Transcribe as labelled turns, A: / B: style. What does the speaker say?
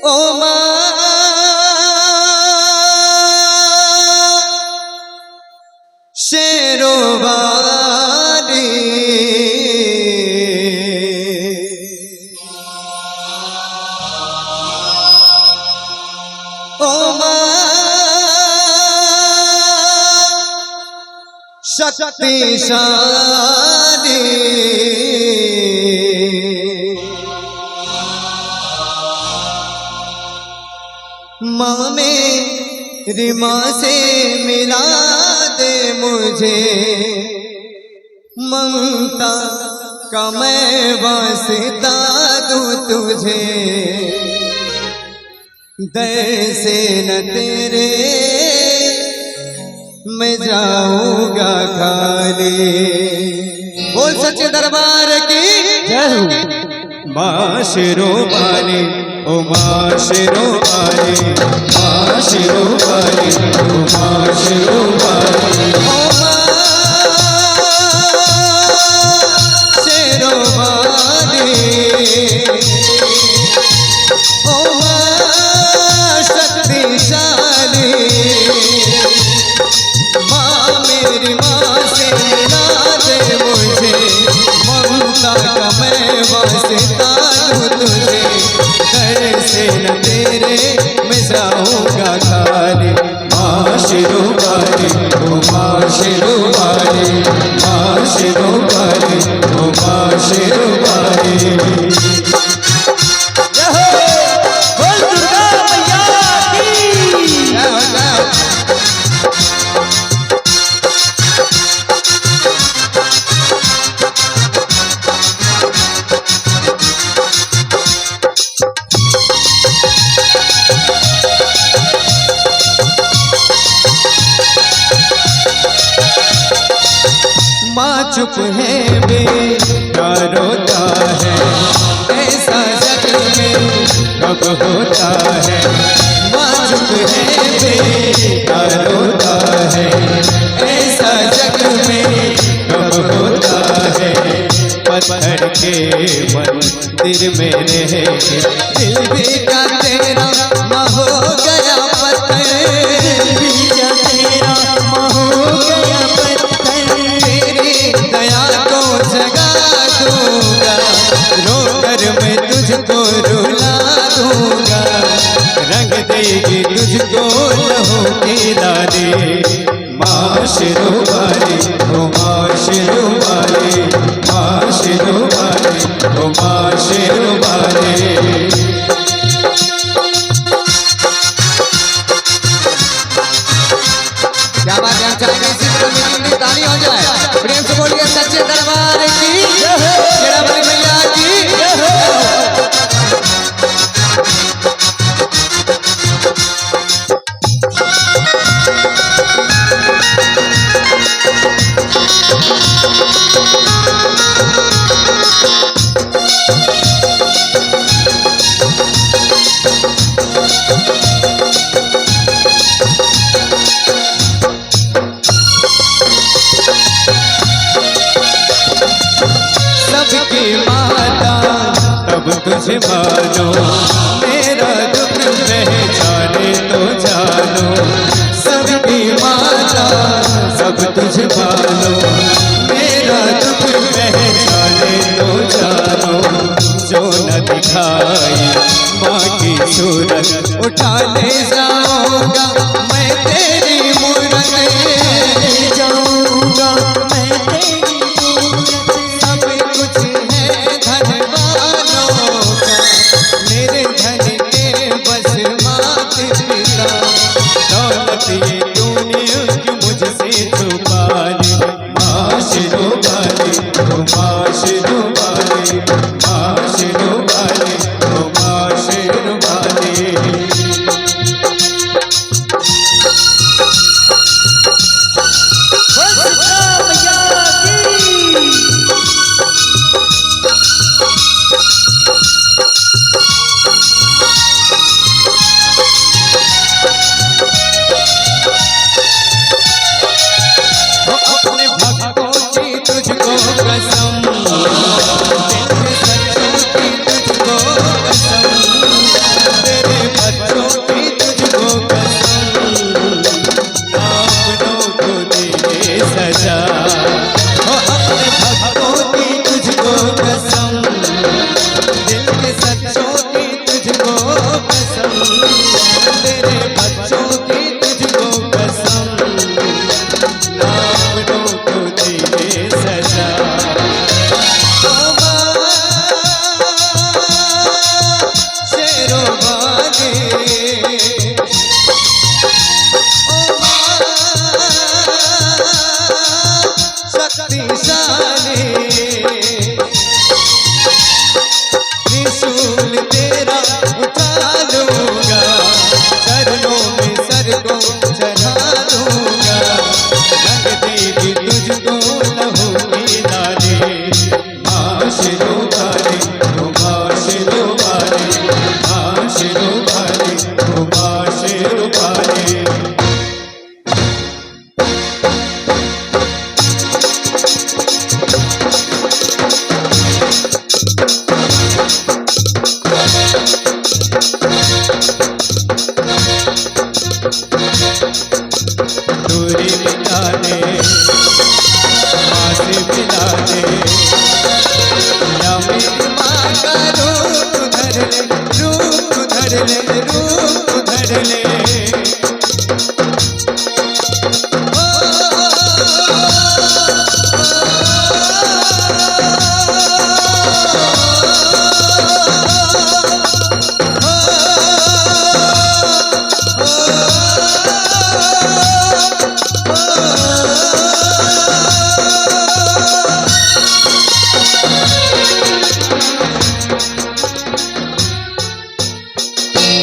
A: ओ माँ शेरोवाली ओ माँ शक्तिशाली माँ मेरी माँ से मिला दे मुझे ममता का मैं वास्ता दूं तुझे दर से न तेरे मैं जाऊंगा खाली। बोल सच्चे दरबार की जय हो। माँ शेरोवाली ओ माँ शेरोवाली, माँ शेरोवाली ओ माँ शेरोवाली, ओ माँ शेरोवाली ओ माँ शक्तिशाली माँ मेरी माँ से मिला दे मुझे ममता का मैं वास्ता दूं तुझे घर से न तेरे मैं जाऊंगा खाली। माँ शेरोवाली ओ माँ शेरोवाली, माँ शेरोवाली ओ माँ शेरोवाली। बोल दुर्गा मैया की जय हो। माँ चुप है बेटा रोता है ऐसा जग में कब होता है। माँ चुप है बेटा रोता है ऐसा जग में कब होता है। पत्थर के मंदिर में रह दिल भी का तेरा माँ हो गया पत्थर, दिल भी का तेरा माँ हो गया पत्थर। दया को जगा दूंगा रोकर मैं तुझको रुला दूंगा रंग देगी तुझको लहू की लाली। माँ शेरोवाली ओ माँ शेरोवाली, माँ शेरोवाली ओ माँ शेरोवाली। क्या बात है, चाहेंगे इसी तरह मिली ताली हो जाए। प्रेम से बोलिए सच्चे दरबार की शेरावाली मैया की जय हो। सबकी माता तब तुझे मानो मेरा दुख पहचाने तो जानो। सबकी माता सब तुझे मानो मेरा दुख पहचाने तो जानो। जो न दिखाई माँ की सूरत उठा ले जाऊंगा मैं तेरी मूरत ले जाऊंगा मैं तेरी मेरे धन के बस मात पिता दौलत ये तूने मुझसे छुपा ली। माँ शेरोवाली ओ माँ शेरोवाली, माँ शेरोवाली ओ माँ शेरोवाली। बसाले त्रिशूल तेरा उठा लूंगा चरणों में सर को चढ़ा दूंगा रंग देगी तुझको लहू की डाले आशिरो वाले आशिरो वाले आशिरो वाले आशिरो वाले दूरी मिटा दे माँ से मिला दे या मेरी माँ का रूप धर ले रूप धर ले रूप धर ले